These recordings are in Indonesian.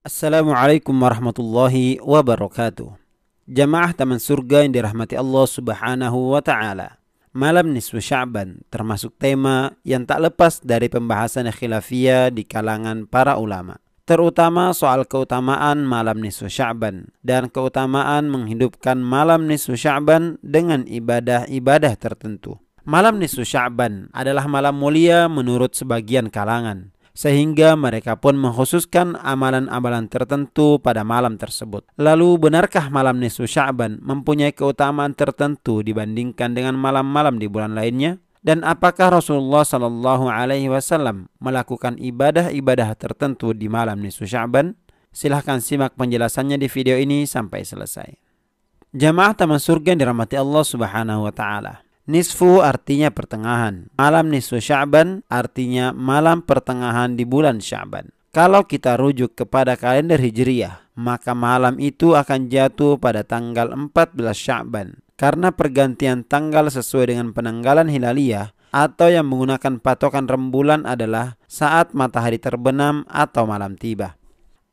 Assalamualaikum warahmatullahi wabarakatuh. Jamaah taman surga yang dirahmati Allah subhanahu wa ta'ala. Malam nisfu Sya'ban termasuk tema yang tak lepas dari pembahasan khilafiyah di kalangan para ulama. Terutama soal keutamaan malam nisfu Sya'ban dan keutamaan menghidupkan malam nisfu Sya'ban dengan ibadah-ibadah tertentu. Malam nisfu Sya'ban adalah malam mulia menurut sebagian kalangan, sehingga mereka pun mengkhususkan amalan-amalan tertentu pada malam tersebut. Lalu benarkah malam nisfu Sya'ban mempunyai keutamaan tertentu dibandingkan dengan malam-malam di bulan lainnya? Dan apakah Rasulullah SAW melakukan ibadah-ibadah tertentu di malam nisfu Sya'ban? Silahkan simak penjelasannya di video ini sampai selesai. Jamaah taman surga yang dirahmati Allah Subhanahu wa ta'ala. Nisfu artinya pertengahan. Malam nisfu Sya'ban artinya malam pertengahan di bulan Sya'ban. Kalau kita rujuk kepada kalender Hijriyah, maka malam itu akan jatuh pada tanggal 14 Sya'ban. Karena pergantian tanggal sesuai dengan penanggalan Hilaliyah atau yang menggunakan patokan rembulan adalah saat matahari terbenam atau malam tiba.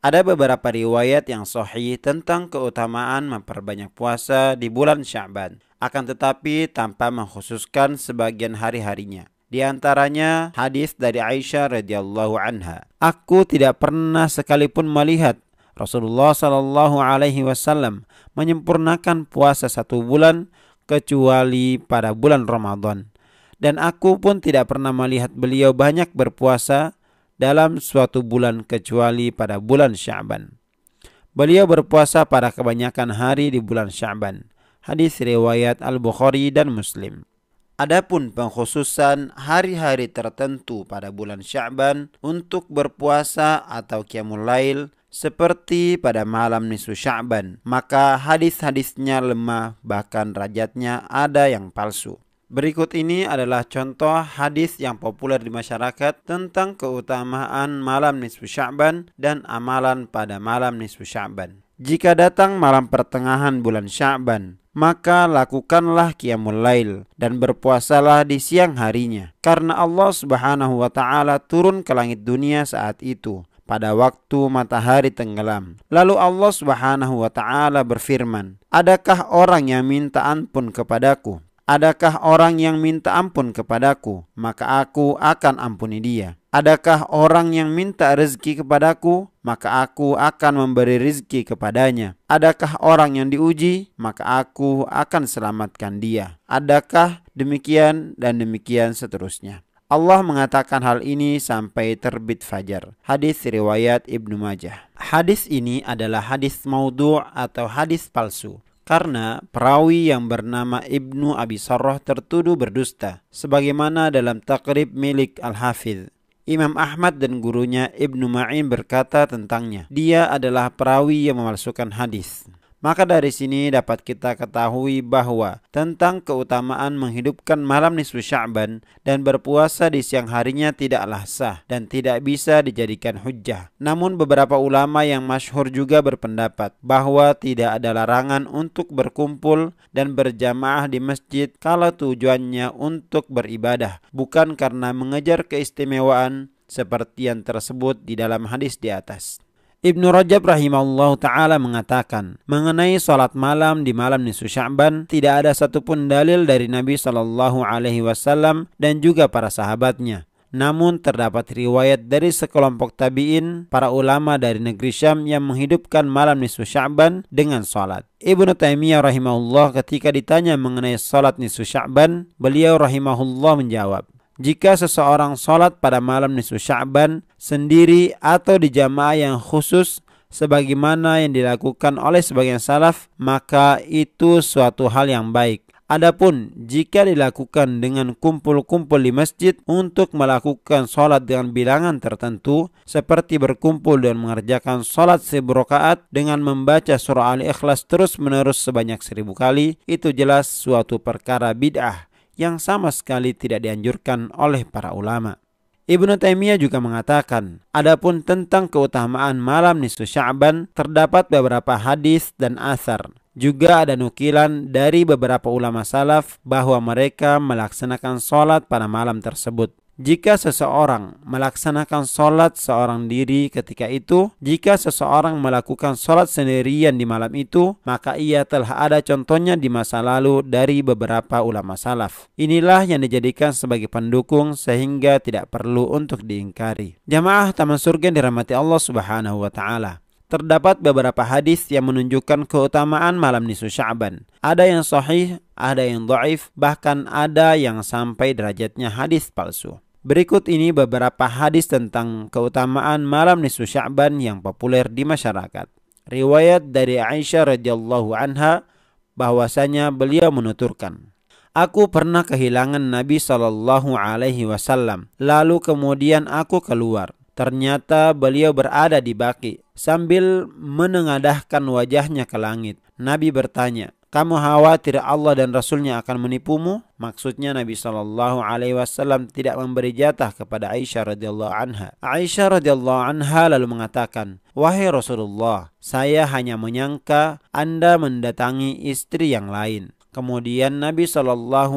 Ada beberapa riwayat yang sahih tentang keutamaan memperbanyak puasa di bulan Sya'ban, akan tetapi tanpa mengkhususkan sebagian hari-harinya. Di antaranya hadis dari Aisyah radhiyallahu anha. Aku tidak pernah sekalipun melihat Rasulullah SAW menyempurnakan puasa 1 bulan kecuali pada bulan Ramadan. Dan aku pun tidak pernah melihat beliau banyak berpuasa dalam suatu bulan kecuali pada bulan Sya'ban. Beliau berpuasa pada kebanyakan hari di bulan Sya'ban. Hadis riwayat Al-Bukhari dan Muslim. Adapun pengkhususan hari-hari tertentu pada bulan Sya'ban untuk berpuasa atau qiyamul lail seperti pada malam nisfu Sya'ban, maka hadis-hadisnya lemah, bahkan rajatnya ada yang palsu. Berikut ini adalah contoh hadis yang populer di masyarakat tentang keutamaan malam nisfu Sya'ban dan amalan pada malam nisfu Sya'ban. Jika datang malam pertengahan bulan Sya'ban, maka lakukanlah qiyamul lail dan berpuasalah di siang harinya. Karena Allah Subhanahu wa ta'ala turun ke langit dunia saat itu, pada waktu matahari tenggelam. Lalu Allah Subhanahu wa ta'ala berfirman, "Adakah orang yang minta ampun kepadaku? Adakah orang yang minta ampun kepadaku, maka aku akan ampuni dia. Adakah orang yang minta rezeki kepadaku, maka aku akan memberi rezeki kepadanya. Adakah orang yang diuji, maka aku akan selamatkan dia. Adakah demikian dan demikian seterusnya." Allah mengatakan hal ini sampai terbit fajar. Hadis riwayat Ibnu Majah. Hadis ini adalah hadis maudhu' atau hadis palsu, karena perawi yang bernama Ibnu Abi Sarrah tertuduh berdusta, sebagaimana dalam takrib milik Al-Hafidh. Imam Ahmad dan gurunya Ibnu Ma'in berkata tentangnya, dia adalah perawi yang memalsukan hadis. Maka dari sini dapat kita ketahui bahwa tentang keutamaan menghidupkan malam nisfu Sya'ban dan berpuasa di siang harinya tidaklah sah dan tidak bisa dijadikan hujjah. Namun beberapa ulama yang masyhur juga berpendapat bahwa tidak ada larangan untuk berkumpul dan berjamaah di masjid kalau tujuannya untuk beribadah, bukan karena mengejar keistimewaan seperti yang tersebut di dalam hadis di atas. Ibnu Rajab rahimahullah ta'ala mengatakan mengenai salat malam di malam nisfu Sya'ban, tidak ada satupun dalil dari Nabi SAW dan juga para sahabatnya. Namun terdapat riwayat dari sekelompok tabi'in, para ulama dari negeri Syam yang menghidupkan malam nisfu Sya'ban dengan salat. Ibnu Taimiyah rahimahullah ketika ditanya mengenai salat nisfu Sya'ban, beliau rahimahullah menjawab, jika seseorang sholat pada malam nisfu Sya'ban sendiri atau di jamaah yang khusus sebagaimana yang dilakukan oleh sebagian salaf, maka itu suatu hal yang baik. Adapun jika dilakukan dengan kumpul-kumpul di masjid untuk melakukan sholat dengan bilangan tertentu, seperti berkumpul dan mengerjakan sholat 1000 rakaat dengan membaca surah Al-Ikhlas terus-menerus sebanyak 1000 kali, itu jelas suatu perkara bid'ah yang sama sekali tidak dianjurkan oleh para ulama. Ibnu Taimiyah juga mengatakan, adapun tentang keutamaan malam nisfu Sya'ban terdapat beberapa hadis dan athar. Juga ada nukilan dari beberapa ulama salaf bahwa mereka melaksanakan sholat pada malam tersebut. Jika seseorang melaksanakan sholat seorang diri ketika itu, jika seseorang melakukan sholat sendirian di malam itu, maka ia telah ada contohnya di masa lalu dari beberapa ulama salaf. Inilah yang dijadikan sebagai pendukung sehingga tidak perlu untuk diingkari. Jamaah Taman Surga yang dirahmati Allah Subhanahu wa Ta'ala, terdapat beberapa hadis yang menunjukkan keutamaan malam nisfu Sya'ban. Ada yang sahih, ada yang dhaif, bahkan ada yang sampai derajatnya hadis palsu. Berikut ini beberapa hadis tentang keutamaan malam nisfu Sya'ban yang populer di masyarakat. Riwayat dari Aisyah radhiyallahu anha bahwasanya beliau menuturkan, "Aku pernah kehilangan Nabi sallallahu alaihi wasallam. Lalu kemudian aku keluar. Ternyata beliau berada di Baqi sambil menengadahkan wajahnya ke langit. Nabi bertanya, 'Kamu khawatir Allah dan Rasulnya akan menipumu?' Maksudnya Nabi SAW tidak memberi jatah kepada Aisyah radhiyallahu anha. Aisyah radhiyallahu anha lalu mengatakan, 'Wahai Rasulullah, saya hanya menyangka Anda mendatangi istri yang lain.' Kemudian Nabi SAW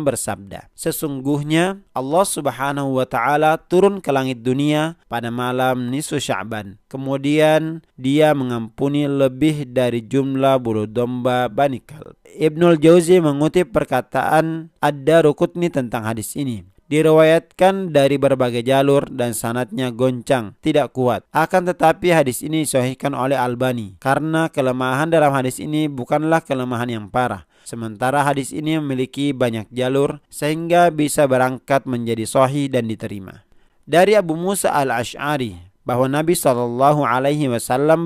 bersabda, 'Sesungguhnya Allah Subhanahu wa Ta'ala turun ke langit dunia pada malam nisfu Sya'ban. Kemudian Dia mengampuni lebih dari jumlah bulu domba Bani Kalb.'" Ibnul Jauzi mengutip perkataan Ad-Daruqutni tentang hadis ini. Diriwayatkan dari berbagai jalur dan sanadnya goncang, tidak kuat. Akan tetapi hadis ini disahihkan oleh Albani karena kelemahan dalam hadis ini bukanlah kelemahan yang parah. Sementara hadis ini memiliki banyak jalur sehingga bisa berangkat menjadi sahih dan diterima. Dari Abu Musa al-Ash'ari bahwa Nabi SAW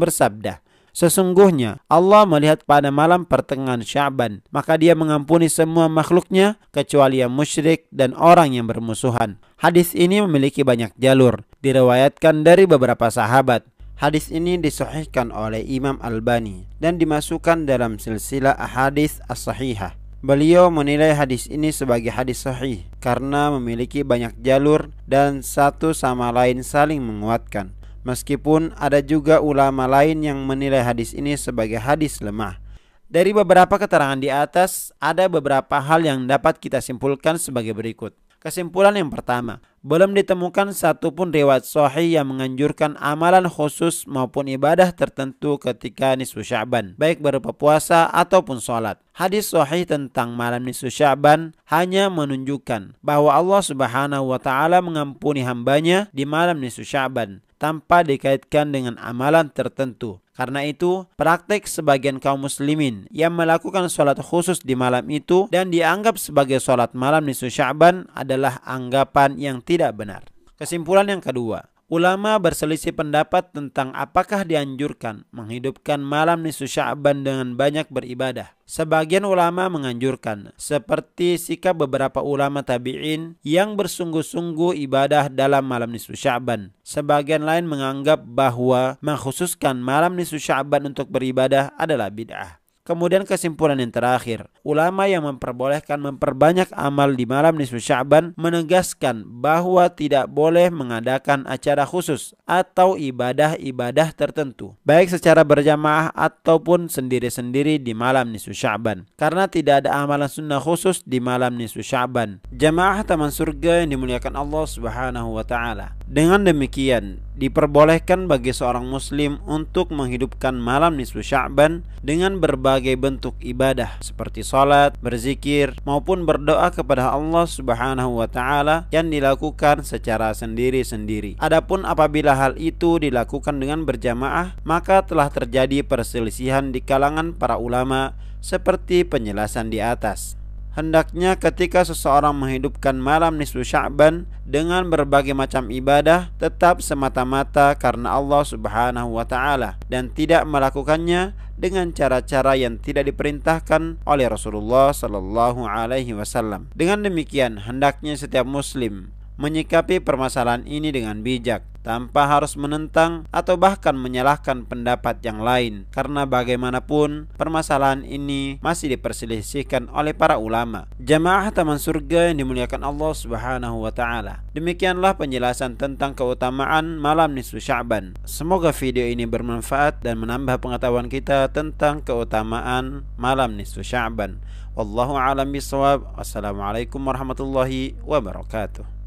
bersabda, "Sesungguhnya Allah melihat pada malam pertengahan Sya'ban, maka Dia mengampuni semua makhluknya kecuali yang musyrik dan orang yang bermusuhan." Hadis ini memiliki banyak jalur, diriwayatkan dari beberapa sahabat. Hadis ini disahihkan oleh Imam Albani dan dimasukkan dalam silsilah ahadits as-sahihah. Beliau menilai hadis ini sebagai hadis sahih karena memiliki banyak jalur dan satu sama lain saling menguatkan. Meskipun ada juga ulama lain yang menilai hadis ini sebagai hadis lemah. Dari beberapa keterangan di atas, ada beberapa hal yang dapat kita simpulkan sebagai berikut. Kesimpulan yang pertama, belum ditemukan satupun riwayat sahih yang menganjurkan amalan khusus maupun ibadah tertentu ketika nisfu Sya'ban, baik berupa puasa ataupun sholat. Hadis sahih tentang malam nisfu Sya'ban hanya menunjukkan bahwa Allah Subhanahu wa Ta'ala mengampuni hambanya di malam nisfu Sya'ban tanpa dikaitkan dengan amalan tertentu. Karena itu, praktek sebagian kaum muslimin yang melakukan sholat khusus di malam itu dan dianggap sebagai sholat malam nisfu Sya'ban adalah anggapan yang tidak benar. Kesimpulan yang kedua, ulama berselisih pendapat tentang apakah dianjurkan menghidupkan malam nisfu Sya'ban dengan banyak beribadah. Sebagian ulama menganjurkan, seperti sikap beberapa ulama tabi'in yang bersungguh-sungguh ibadah dalam malam nisfu Sya'ban. Sebagian lain menganggap bahwa mengkhususkan malam nisfu Sya'ban untuk beribadah adalah bid'ah. Kemudian kesimpulan yang terakhir, ulama yang memperbolehkan memperbanyak amal di malam nisfu Sya'ban menegaskan bahwa tidak boleh mengadakan acara khusus atau ibadah-ibadah tertentu, baik secara berjamaah ataupun sendiri-sendiri di malam nisfu Sya'ban, karena tidak ada amalan sunnah khusus di malam nisfu Sya'ban. Jamaah Taman Surga yang dimuliakan Allah Subhanahu wa Ta'ala, dengan demikian diperbolehkan bagi seorang muslim untuk menghidupkan malam nisfu Sya'ban dengan berbagai bentuk ibadah seperti salat, berzikir maupun berdoa kepada Allah Subhanahu wa Ta'ala yang dilakukan secara sendiri-sendiri. Adapun apabila hal itu dilakukan dengan berjamaah, maka telah terjadi perselisihan di kalangan para ulama seperti penjelasan di atas. Hendaknya ketika seseorang menghidupkan malam nisfu Sya'ban dengan berbagai macam ibadah, tetap semata-mata karena Allah Subhanahu wa Ta'ala dan tidak melakukannya dengan cara-cara yang tidak diperintahkan oleh Rasulullah sallallahu alaihi wasallam. Dengan demikian, hendaknya setiap muslim menyikapi permasalahan ini dengan bijak, tanpa harus menentang atau bahkan menyalahkan pendapat yang lain, karena bagaimanapun permasalahan ini masih diperselisihkan oleh para ulama. Jamaah Taman Surga yang dimuliakan Allah Subhanahu wa Ta'ala, demikianlah penjelasan tentang keutamaan malam nisfu Sya'ban. Semoga video ini bermanfaat dan menambah pengetahuan kita tentang keutamaan malam nisfu Sya'ban. Wallahu a'lam bishawab. Wassalamualaikum warahmatullahi wabarakatuh.